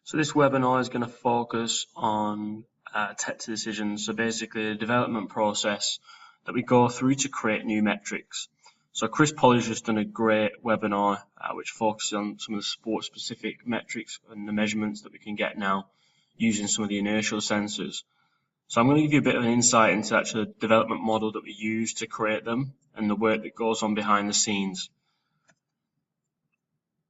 So this webinar is going to focus on tech decisions. So basically the development process that we go through to create new metrics. So Chris Polly's just done a great webinar which focuses on some of the sport-specific metrics and the measurements that we can get now using some of the inertial sensors. So I'm going to give you a bit of an insight into actually the development model that we use to create them and the work that goes on behind the scenes.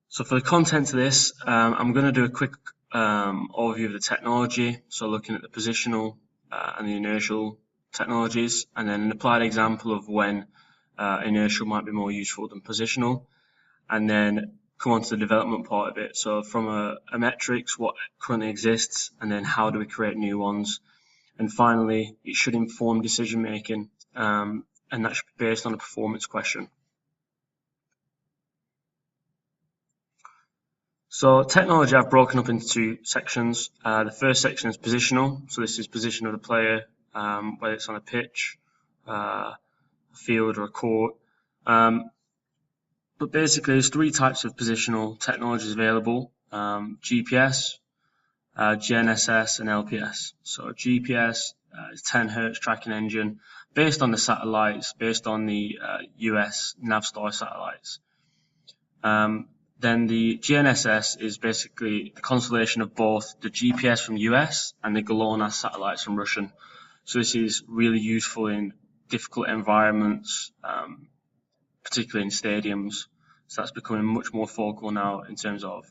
So for the content of this, I'm going to do a quick overview of the technology, so looking at the positional and the inertial technologies, and then an applied example of when inertial might be more useful than positional, and then come on to the development part of it. So from a metrics, what currently exists, and then how do we create new ones, and finally it should inform decision making, and that should be based on a performance question. So technology I've broken up into two sections. The first section is positional. So this is position of the player, whether it's on a pitch, a field or a court. But basically there's three types of positional technologies available: GPS, GNSS and LPS. So GPS is 10 Hz tracking engine based on the satellites, based on the US Navstar satellites. Then the GNSS is basically the constellation of both the GPS from US and the GLONASS satellites from Russian. So this is really useful in difficult environments, particularly in stadiums. So that's becoming much more focal now in terms of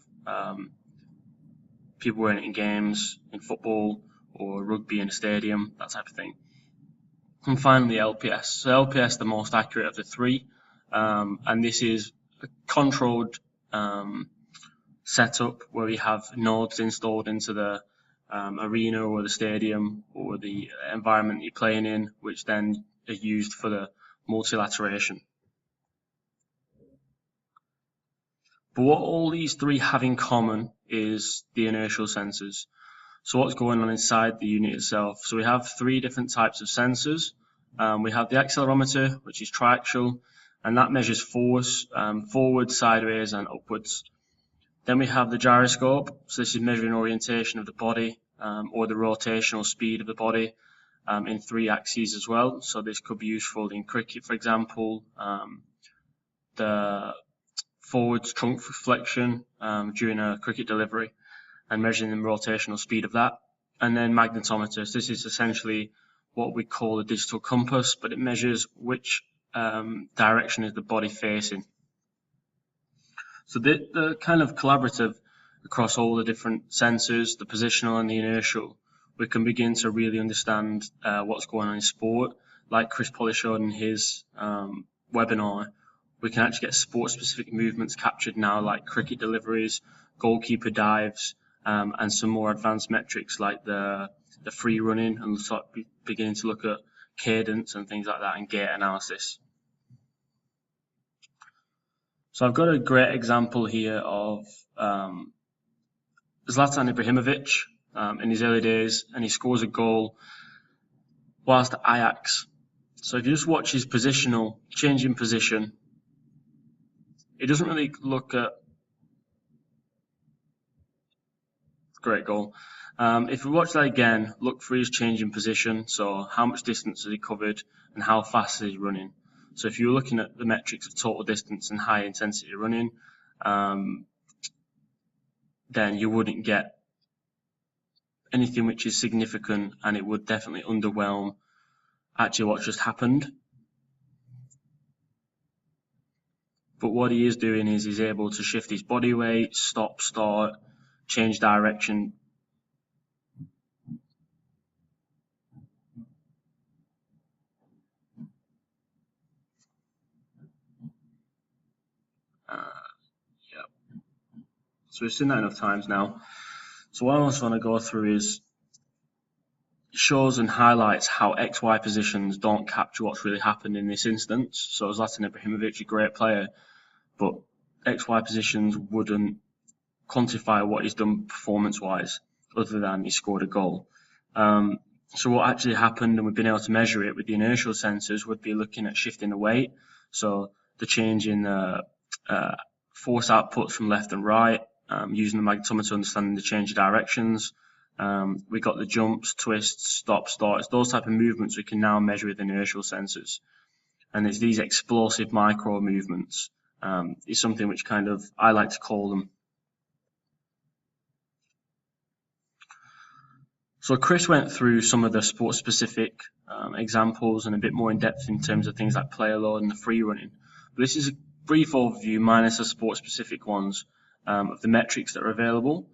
people wearing it in games, in football or rugby in a stadium, that type of thing. And finally LPS. So LPS the most accurate of the three, and this is a controlled setup where we have nodes installed into the arena or the stadium or the environment you're playing in, which then are used for the multilateration. But what all these three have in common is the inertial sensors. So what's going on inside the unit itself? So we have three different types of sensors. We have the accelerometer, which is triaxial, and that measures force, forward, sideways and upwards. Then we have the gyroscope, so this is measuring orientation of the body or the rotational speed of the body in three axes as well. So this could be useful in cricket, for example, the forwards trunk flexion during a cricket delivery and measuring the rotational speed of that. And then magnetometer, so this is essentially what we call a digital compass, but it measures which direction is the body facing. So the kind of collaborative across all the different sensors, the positional and the inertial, we can begin to really understand what's going on in sport. Like Chris Polly showed in his webinar, we can actually get sport-specific movements captured now, like cricket deliveries, goalkeeper dives, and some more advanced metrics like the free running, and start beginning to look at cadence and things like that and gait analysis. So I've got a great example here of Zlatan Ibrahimovic in his early days, and he scores a goal whilst at Ajax. So if you just watch his positional, change in position, it doesn't really look at great goal. If we watch that again, look for his change in position, so how much distance has he covered and how fast is he running. So if you're looking at the metrics of total distance and high intensity running, then you wouldn't get anything which is significant, and it would definitely underwhelm actually what just happened. But what he is doing is he's able to shift his body weight, stop, start, change direction. So we've seen that enough times now. So what I also want to go through is shows and highlights how XY positions don't capture what's really happened in this instance. So Zlatan Ibrahimovic, a great player, but XY positions wouldn't quantify what he's done performance-wise, other than he scored a goal. So what actually happened, and we've been able to measure it with the inertial sensors, would be looking at shifting the weight. So the change in force outputs from left and right, using the magnetometer, understanding the change of directions. We got the jumps, twists, stops, starts, those type of movements we can now measure with inertial sensors. And it's these explosive micro movements is something which kind of I like to call them. So Chris went through some of the sport-specific examples and a bit more in depth in terms of things like player load and the free running. But this is a brief overview minus the sport-specific ones of the metrics that are available.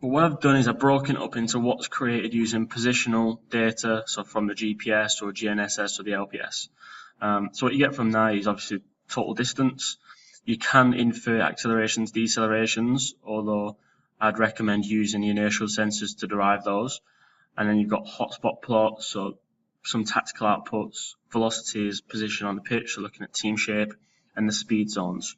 But what I've done is I've broken it up into what's created using positional data, so from the GPS or GNSS or the LPS. So what you get from that is obviously total distance. You can infer accelerations, decelerations, although I'd recommend using the inertial sensors to derive those. And then you've got hotspot plots, so some tactical outputs, velocities, position on the pitch, so looking at team shape, and the speed zones.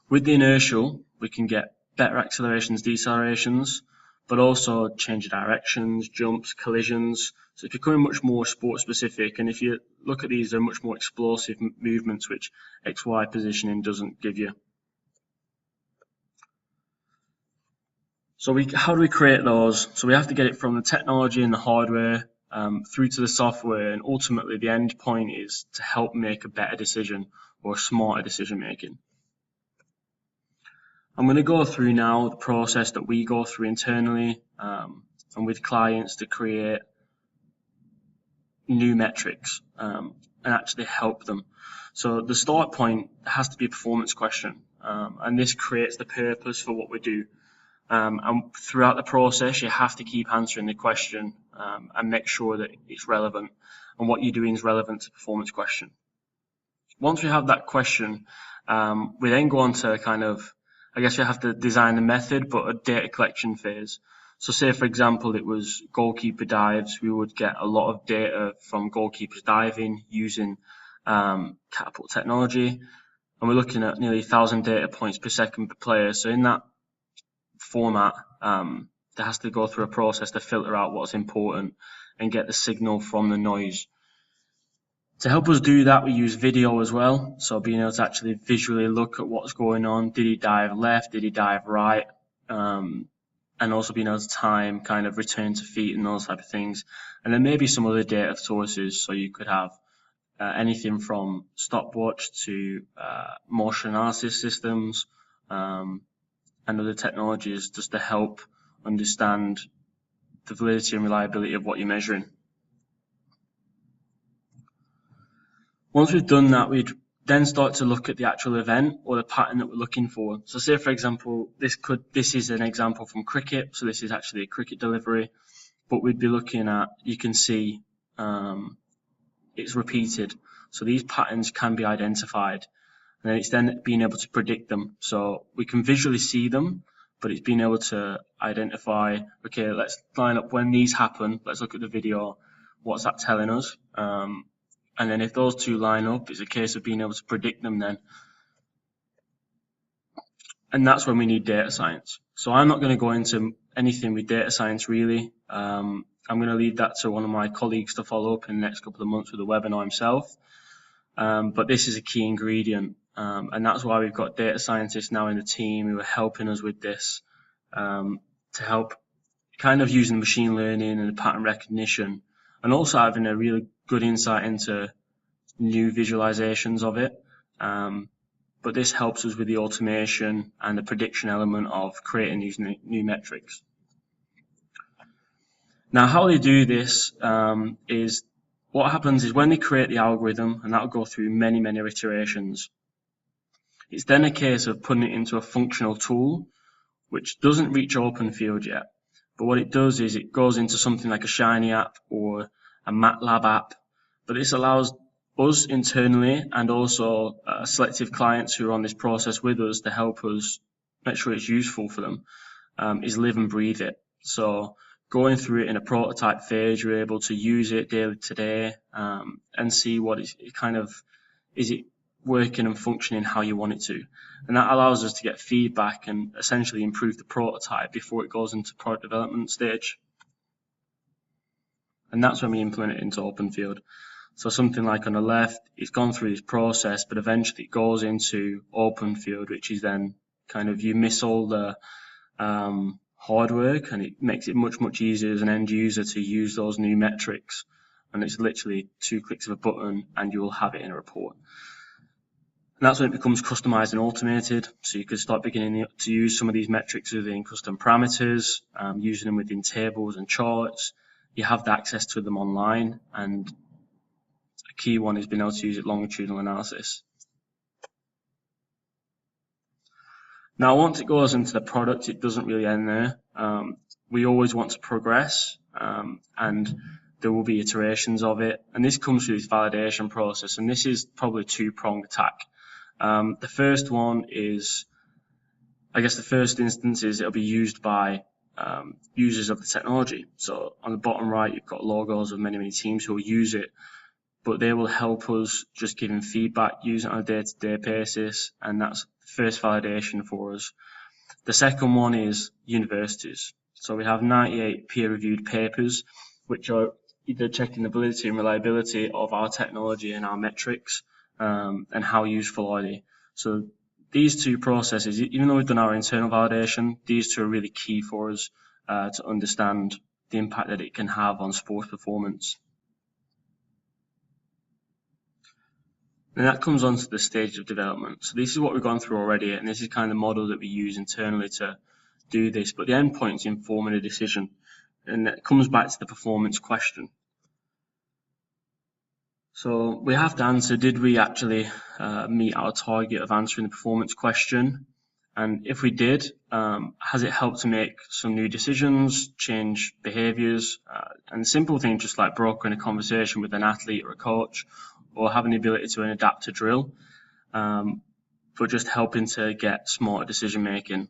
With the inertial, we can get better accelerations, decelerations, but also change of directions, jumps, collisions. So it's becoming much more sport specific. And if you look at these, they're much more explosive movements, which XY positioning doesn't give you. So how do we create those? So we have to get it from the technology and the hardware through to the software, and ultimately the end point is to help make a better decision or a smarter decision making. I'm going to go through now the process that we go through internally and with clients to create new metrics and actually help them. So the start point has to be a performance question, and this creates the purpose for what we do. And throughout the process, you have to keep answering the question and make sure that it's relevant and what you're doing is relevant to the performance question. Once we have that question, we then go on to kind of, I guess you have to design the method, but a data collection phase. So say, for example, it was goalkeeper dives, we would get a lot of data from goalkeepers diving using Catapult technology. And we're looking at nearly 1,000 data points per second per player. So in that format, there has to go through a process to filter out what's important and get the signal from the noise. To help us do that, we use video as well. So being able to actually visually look at what's going on. Did he dive left? Did he dive right? And also being able to time kind of return to feet and those type of things. And then maybe some other data sources. So you could have anything from stopwatch to motion analysis systems and other technologies just to help understand the validity and reliability of what you're measuring. Once we've done that, we'd then start to look at the actual event or the pattern that we're looking for. So say, for example, this is an example from cricket. So this is actually a cricket delivery, but we'd be looking at, you can see it's repeated. So these patterns can be identified, and then it's then being able to predict them. So we can visually see them, but it's being able to identify, okay, let's line up when these happen. Let's look at the video. What's that telling us? And then if those two line up, it's a case of being able to predict them then. And that's when we need data science. So I'm not going to go into anything with data science really. I'm going to leave that to one of my colleagues to follow up in the next couple of months with a webinar himself. But this is a key ingredient. And that's why we've got data scientists now in the team who are helping us with this to help kind of using machine learning and pattern recognition, and also having a really good insight into new visualizations of it. But this helps us with the automation and the prediction element of creating these new metrics. Now, how they do this is what happens is when they create the algorithm, and that'll go through many, many iterations, it's then a case of putting it into a functional tool, which doesn't reach open field yet. But what it does is it goes into something like a Shiny app or a MATLAB app. But this allows us internally and also selective clients who are on this process with us to help us make sure it's useful for them, is live and breathe it. So going through it in a prototype phase, you're able to use it daily today and see what is it working and functioning how you want it to. And that allows us to get feedback and essentially improve the prototype before it goes into product development stage. And that's when we implement it into open field. So something like on the left, it's gone through this process, but eventually it goes into open field, which is then kind of, you miss all the hard work, and it makes it much easier as an end user to use those new metrics. And it's literally 2 clicks of a button and you will have it in a report. And that's when it becomes customized and automated. So you could start beginning to use some of these metrics within custom parameters, using them within tables and charts. You have the access to them online, and a key one is being able to use it longitudinal analysis. Now, once it goes into the product, it doesn't really end there. We always want to progress, and there will be iterations of it. And this comes through this validation process, and this is probably a two-pronged attack. The first one is, I guess the first instance is it'll be used by users of the technology. So on the bottom right, you've got logos of many teams who will use it, but they will help us just giving feedback, using it on a day-to-day basis, and that's the first validation for us. The second one is universities. So we have 98 peer-reviewed papers, which are either checking the validity and reliability of our technology and our metrics, and how useful are they. So these two processes, even though we've done our internal validation, these two are really key for us to understand the impact that it can have on sports performance. And that comes on to the stage of development. So this is what we've gone through already, and this is kind of the model that we use internally to do this. But the end point is informing a decision, and that comes back to the performance question. So we have to answer, did we actually meet our target of answering the performance question? And if we did, has it helped to make some new decisions, change behaviors, and simple things just like brokering a conversation with an athlete or a coach, or having the ability to adapt a drill, but just helping to get smarter decision making.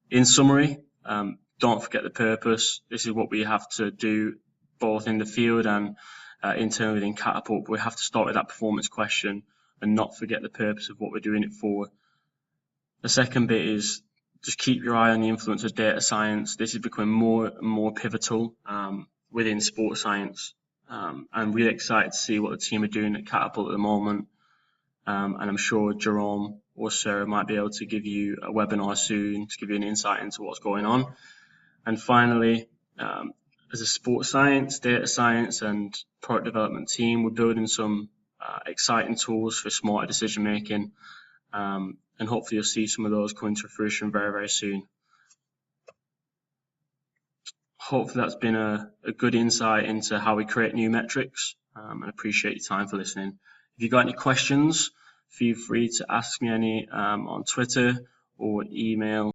In summary, don't forget the purpose. This is what we have to do both in the field and internally within Catapult. But we have to start with that performance question and not forget the purpose of what we're doing it for. The second bit is just keep your eye on the influence of data science. This is becoming more and more pivotal within sports science. I'm really excited to see what the team are doing at Catapult at the moment. And I'm sure Jerome or Sarah might be able to give you a webinar soon to give you an insight into what's going on. And finally, as a sports science, data science, and product development team, we're building some exciting tools for smarter decision making. And hopefully you'll see some of those coming to fruition very soon. Hopefully that's been a good insight into how we create new metrics, and appreciate your time for listening. If you've got any questions, feel free to ask me any on Twitter or email